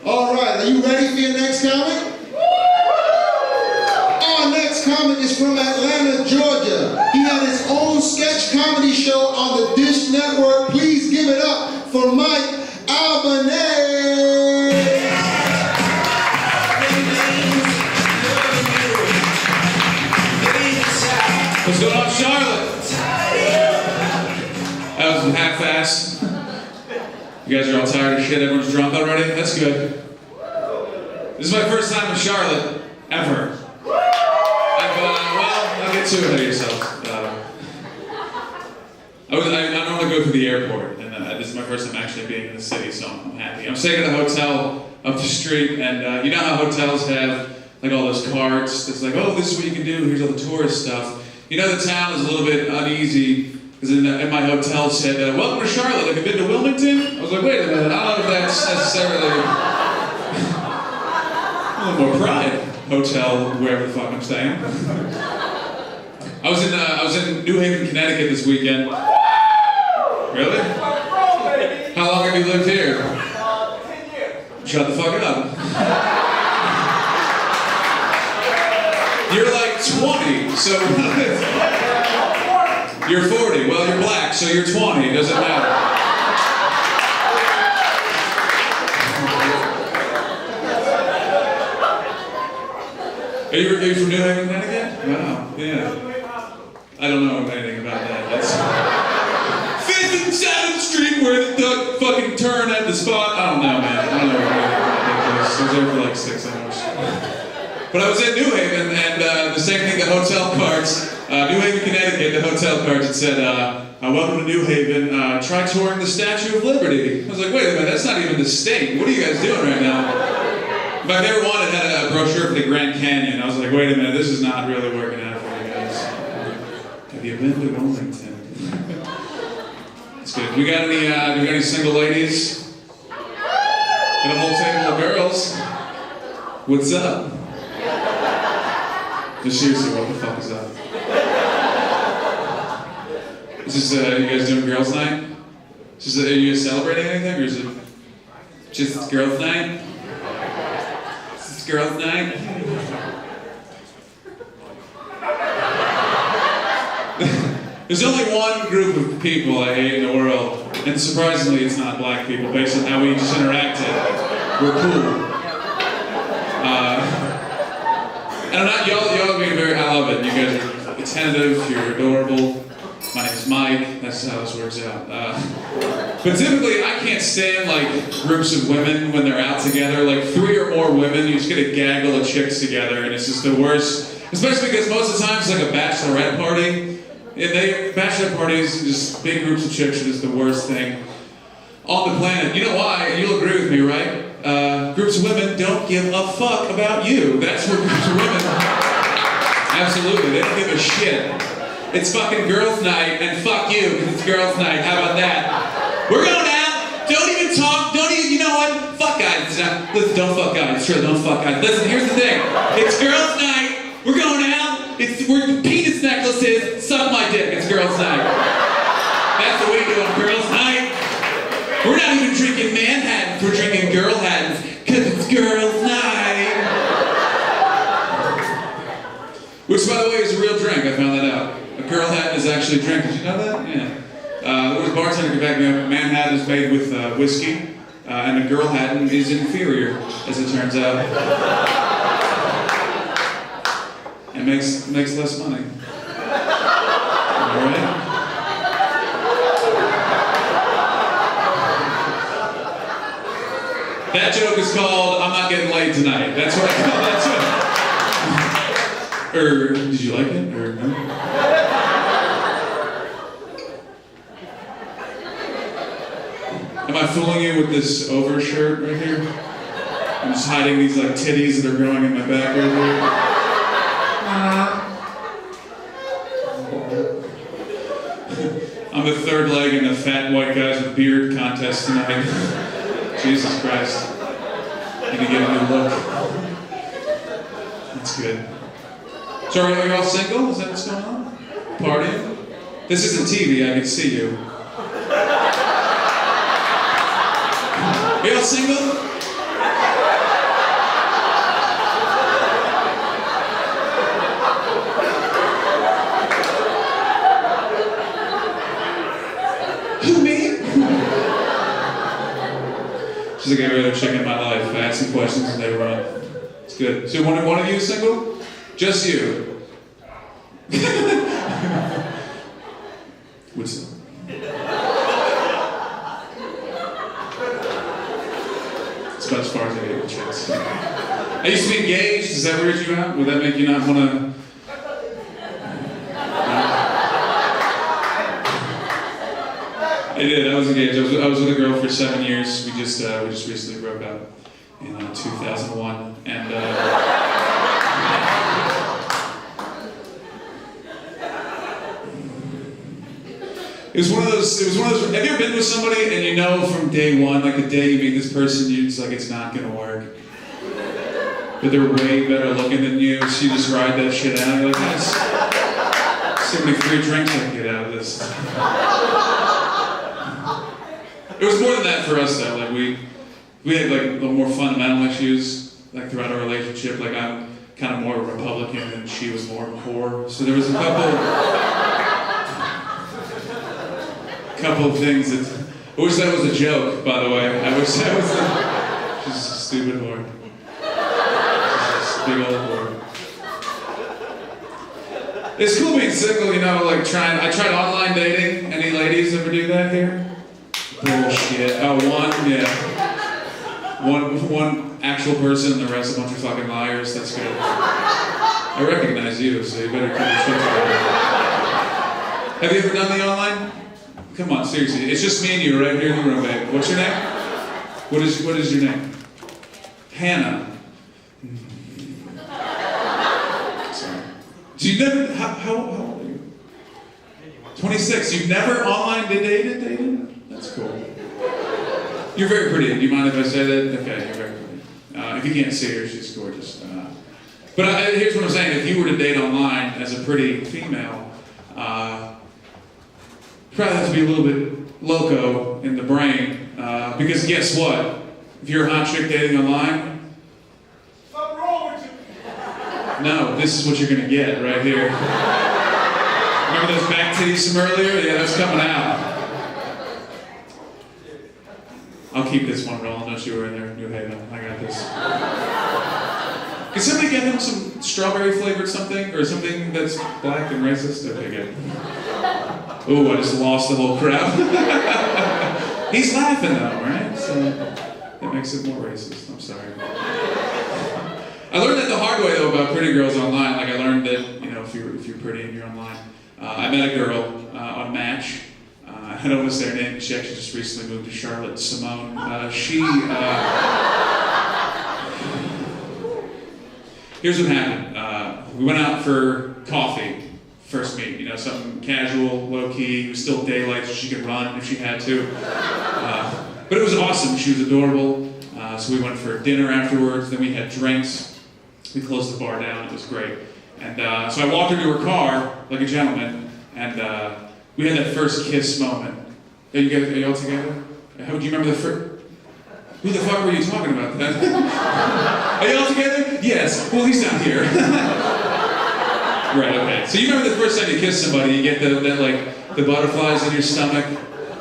All right, are you ready for your next comic? Our next comic is from Atlanta, Georgia. He had his own sketch comedy show on the Dish Network. Please give it up for Mike Albanese. What's going on, Charlotte? That was half-assed. You guys are all tired of shit? Everyone's drunk already? That's good. This is my first time in Charlotte, ever. I'll get to it later yourself. I normally go through the airport, and this is my first time actually being in the city, so I'm happy. I'm staying at a hotel up the street, and you know how hotels have like all those cards? It's like, oh, this is what you can do, here's all the tourist stuff. You know the town is a little bit uneasy, because in my hotel said, welcome to Charlotte, have you been to Wilmington? I was like, wait a minute, I don't know if that's necessarily a little more pride. Hotel, wherever the fuck I'm staying. I was in New Haven, Connecticut this weekend. Really? How long have you lived here? 10 years. Shut the fuck up. You're like 20, so you're 40. Well, you're black, so you're 20. It doesn't matter. Are you from New Haven, Connecticut? Wow, yeah. I don't know anything about that. That's 5th and 7th Street where the fucking turn at the spot. I don't know, man. I don't know anything about that place. I was there for like 6 hours. But I was in New Haven, and the same thing, the hotel cards, New Haven, Connecticut, the hotel cards, it said, welcome to New Haven, try touring the Statue of Liberty. I was like, wait a minute, that's not even the state. What are you guys doing right now? My favorite one, it had a brochure for the Grand Canyon. I was like, wait a minute, this is not really working out for you guys. Have you been to Wilmington? That's good. We got any single ladies? Got a whole table of girls. What's up? Just seriously, what the fuck is up? Is this, you guys doing girls' night? Are you guys celebrating anything, or is it just girls' night? Is this girls' night? There's only one group of people I hate in the world, and surprisingly it's not black people, based on how we just interacted. We're cool. And I'm not, y'all are being very, I love it. You guys are attentive, you're adorable. My name's Mike, that's how this works out. But typically I can't stand like groups of women when they're out together, like 3 or more women, you just get a gaggle of chicks together and it's just the worst. Especially because most of the time it's like a bachelorette party. And bachelorette parties, just big groups of chicks are just the worst thing on the planet. You know why? You'll agree with me, right? Groups of women don't give a fuck about you. That's what groups of women... Absolutely, they don't give a shit. It's fucking girls' night, and fuck you, because it's girls' night. How about that? We're going out. Don't even talk. Don't even, you know what? Fuck guys. Listen, don't fuck guys. Sure, don't fuck guys. Listen, here's the thing. It's girls' night. We're going out. We're penis necklaces. Suck my dick. It's girls' night. That's what we do on girls' night. We're not even drinking Manhattans. We're drinking Girl Hattans, because it's girls' night. Which, by the way, is a real drink. I found that out. A Girl Hattan is actually a drink. Did you know that? Yeah. There was a bartender who backed me up. Manhattan is made with whiskey, and a Girl Hattan is inferior, as it turns out. It makes less money. All right. That joke is called "I'm not getting laid tonight." That's what I call that joke. Or did you like it? Or no? Am I fooling you with this overshirt right here? I'm just hiding these like titties that are growing in my back right here. I'm the third leg in the fat white guys with beard contest tonight. Jesus Christ. Need to get a new look. That's good. So are you all single? Is that what's going on? Partying? This isn't TV, I can see you. Are you all single? regular chick in my life. I asked some questions and they were on. It's good. So one of you is single? Just you. What's up? It's about as far as I get with chicks. I used to be engaged. Does that weird you out? Would that make you not want to? I did. I was engaged. I was with a girl for 7 years. We just recently broke up in 2001, and it was one of those. Have you ever been with somebody and you know from day one, like the day you meet this person, it's like it's not gonna work, but they're way better looking than you, so you just ride that shit out. You're like, nice. See how many free drinks I can get out of this. It was more than that for us though. Like we had like a little more fundamental issues like throughout our relationship. Like I'm kind of more a Republican and she was more core. So there was a couple of things that I wish that was a joke. By the way, I wish that was. She's a stupid whore. She's a big old whore. It's cool being single, you know. Like I tried online dating. Any ladies ever do that here? Bullshit. Oh, one actual person and the rest a bunch of fucking liars. That's good. I recognize you, so you better keep your shit together. Have you ever done the online? Come on, seriously. It's just me and you right here in the room, babe. What's your name? What is your name? Hannah. Sorry. So you never, how old are you? 26. You've never online dated? That's cool. You're very pretty. Do you mind if I say that? Okay, you're very pretty. If you can't see her, she's gorgeous. But here's what I'm saying. If you were to date online as a pretty female, you probably have to be a little bit loco in the brain. Because guess what? If you're a hot chick dating online, what's wrong with you? No, this is what you're going to get right here. Remember those back titties from earlier? Yeah, that's coming out. I'll keep this one rolling. Don't you worry there, New Haven. I got this. Can somebody get him some strawberry flavored something? Or something that's black and racist? Okay, good. Ooh, I just lost the whole crowd. He's laughing though, right? So that makes it more racist. I'm sorry. I learned that the hard way though about pretty girls online. Like I learned that, you know, if you're pretty and you're online. I met a girl on Match. I don't want to say her name. She actually just recently moved to Charlotte. Simone. Here's what happened. We went out for coffee. First meet, you know, something casual, low-key. It was still daylight, so she could run if she had to. But it was awesome. She was adorable. So we went for dinner afterwards. Then we had drinks. We closed the bar down. It was great. And so I walked her to her car like a gentleman, and we had that first kiss moment. Are you all together? Do you remember the first? Who the fuck were you talking about then? Are you all together? Yes. Well, he's not here. Right, okay. So you remember the first time you kiss somebody, you get the butterflies in your stomach,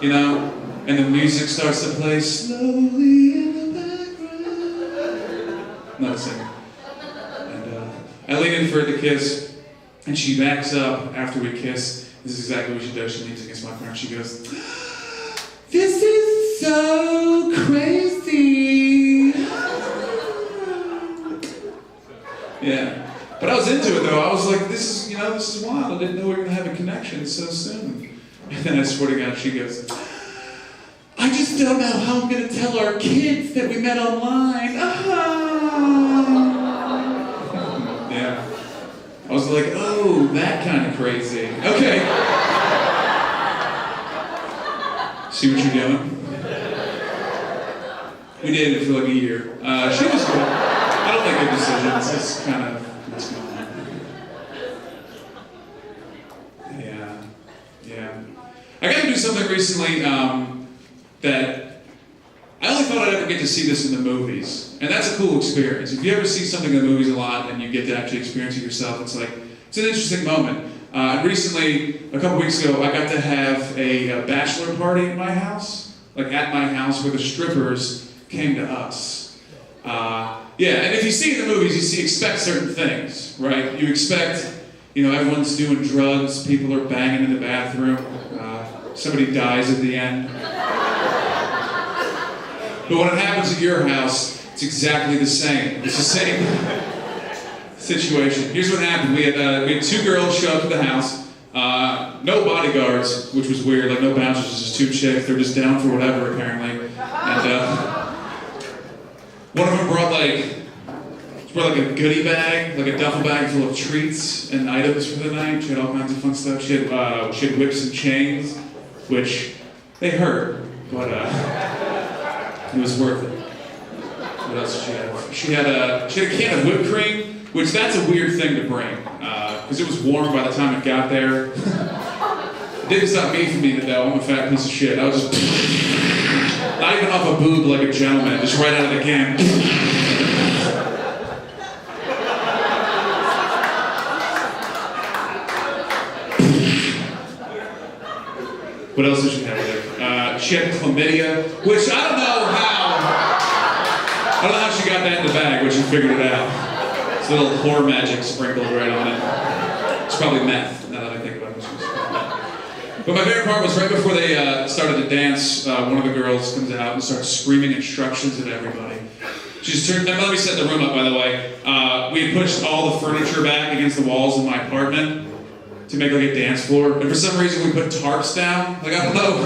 you know, and the music starts to play slowly in the background. Not a singer. And I lean in for the kiss, and she backs up after we kiss. This is exactly what she does. She leans against my front. She goes, "This is so crazy." Yeah. But I was into it though. I was like, this is wild. I didn't know we were gonna have a connection so soon. And then I swear to God, she goes, "I just don't know how I'm gonna tell our kids that we met online." Yeah. I was like, oh, that kind of crazy. Okay. See what you're doing? We dated for like a year. She was good. I don't make good decisions. It's kind of what's going on. Yeah. I got to do something recently that I only thought I'd ever get to see this in the movies. And that's a cool experience. If you ever see something in the movies a lot and you get to actually experience it yourself, it's an interesting moment. Recently, a couple weeks ago, I got to have a bachelor party in my house. Like at my house where the strippers came to us. Yeah, and if you see in the movies, expect certain things, right? You expect, everyone's doing drugs, people are banging in the bathroom, somebody dies at the end. But when it happens at your house, it's exactly the same. It's the same situation. Here's what happened. We had 2 girls show up to the house. No bodyguards, which was weird. Like no bouncers, just 2 chicks. They're just down for whatever, apparently. And one of them brought like a goodie bag, like a duffel bag full of treats and items for the night. She had all kinds of fun stuff. She had whips and chains, which they hurt, but it was worth it. What else did she have? She had a can of whipped cream, which that's a weird thing to bring, because it was warm by the time it got there. It didn't stop me from eating it though. I'm a fat piece of shit. I was just not even off a boob like a gentleman, just right out of the can. What else did she have there? She had chlamydia, which I don't know how she got that in the bag, but she figured it out. It's a little whore magic sprinkled right on it. It's probably meth, now that I think about it. But my favorite part was right before they started to dance, one of the girls comes out and starts screaming instructions at everybody. She just turned, and let me set the room up, by the way. We had pushed all the furniture back against the walls in my apartment to make like a dance floor. And for some reason we put tarps down. Like I don't know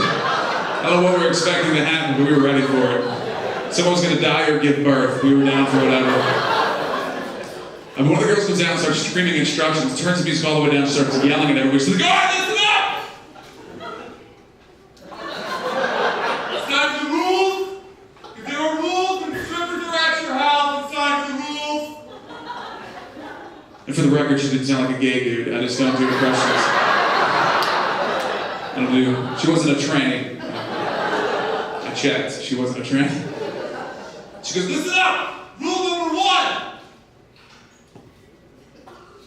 what we were expecting to happen, but we were ready for it. Someone was gonna die or give birth. We were down for whatever. And one of the girls comes out and starts screaming instructions, turns the music all the way down, starts yelling at everybody. She's like, "Alright, listen up! It's time for the rules. If there are rules, then strippers are at your house. It's time for the rules." And for the record, she didn't sound like a gay dude. I just don't do impressions. She wasn't a tranny. I checked. She wasn't a tranny. She goes, "Listen up! Rule number 1.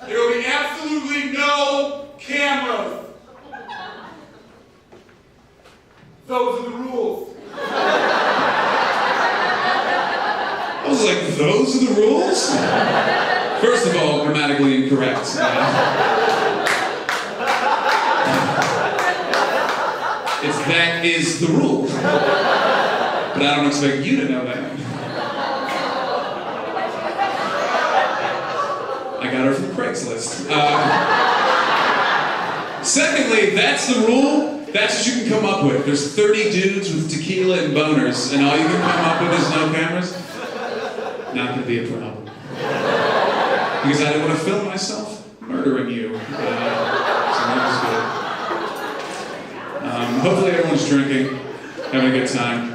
There will be absolutely no cameras. Those are the rules." I was like, "Those are the rules?" First of all, grammatically incorrect. That is the rule. But I don't expect you to know that. I got her from Craigslist. Secondly, that's the rule. That's what you can come up with. There's 30 dudes with tequila and boners, and all you can come up with is no cameras. Not going to be a problem. Because I didn't want to film myself murdering you. So that was good. Hopefully everyone's drinking, having a good time.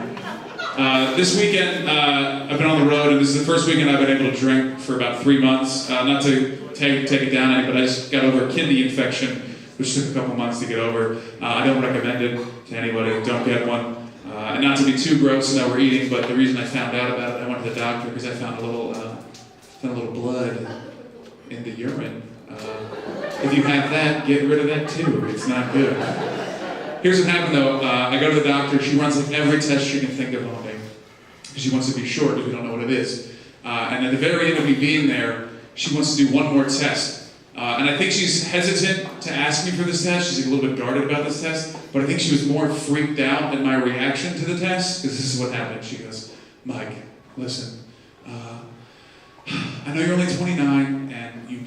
This weekend, I've been on the road, and this is the first weekend I've been able to drink for about 3 months. Not to take it down any, but I just got over a kidney infection, which took a couple months to get over. I don't recommend it to anybody. Don't get one. And not to be too gross and overeating, but the reason I found out about it, I went to the doctor because I found a little blood in the urine. If you have that, get rid of that too. It's not good. Here's what happened though. I go to the doctor. She runs like every test she can think of on me because she wants to be sure because we don't know what it is. And at the very end of me being there, she wants to do one more test. And I think she's hesitant to ask me for this test. She's a little bit guarded about this test. But I think she was more freaked out at my reaction to the test because this is what happened. She goes, "Mike, listen. I know you're only 29 and you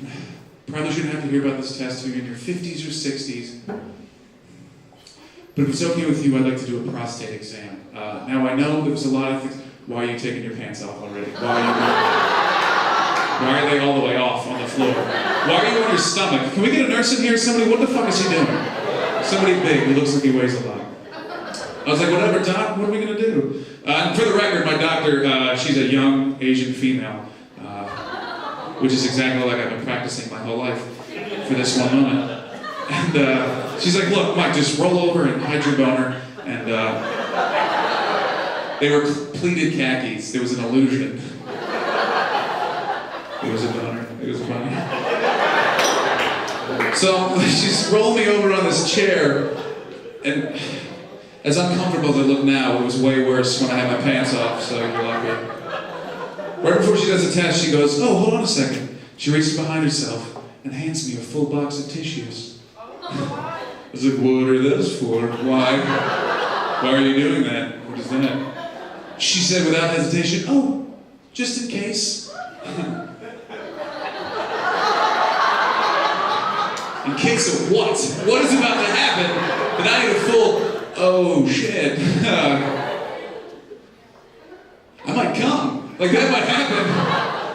probably shouldn't have to hear about this test until you're in your 50s or 60s. But if it's okay with you, I'd like to do a prostate exam. Now I know there's a lot of things. Why are you taking your pants off already? Why are they all the way off on the floor? Why are you on your stomach? Can we get a nurse in here? Somebody, what the fuck is he doing? Somebody big who looks like he weighs a lot." I was like, "Whatever, doc, what are we gonna do?" And for the record, my doctor, she's a young Asian female, which is exactly like I've been practicing my whole life for this one moment. And she's like, "Look, Mike, just roll over and hide your boner." And they were pleated khakis. There was an illusion. It was a boner. It was funny. So she's rolling me over on this chair, and as uncomfortable as I look now, it was way worse when I had my pants off, so you're lucky. Right before she does the test, she goes, "Oh, hold on a second." She reaches behind herself and hands me a full box of tissues. I was like, "What are those for? Why? Why are you doing that? What is that?" She said without hesitation, "Oh, just in case." In case of what? What is about to happen that I need a full, oh shit. I might come. Like that might happen.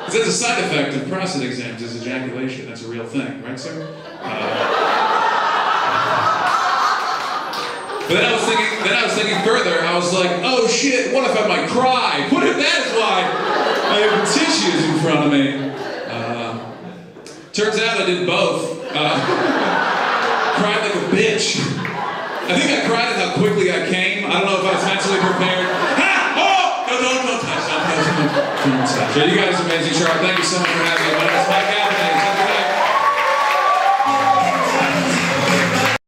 Because that's a side effect of prostate exams, is ejaculation. That's a real thing, right, sir? But then I was thinking further. I was like, oh shit, what if I might cry? What if that is why I have tissues in front of me? Turns out I did both. Cried like a bitch. I think I cried at how quickly I came. I don't know if I was mentally prepared. Ha! Oh! No, don't touch. Don't touch. You guys are amazing, Charlotte. Thank you so much for having me. My name is Mike.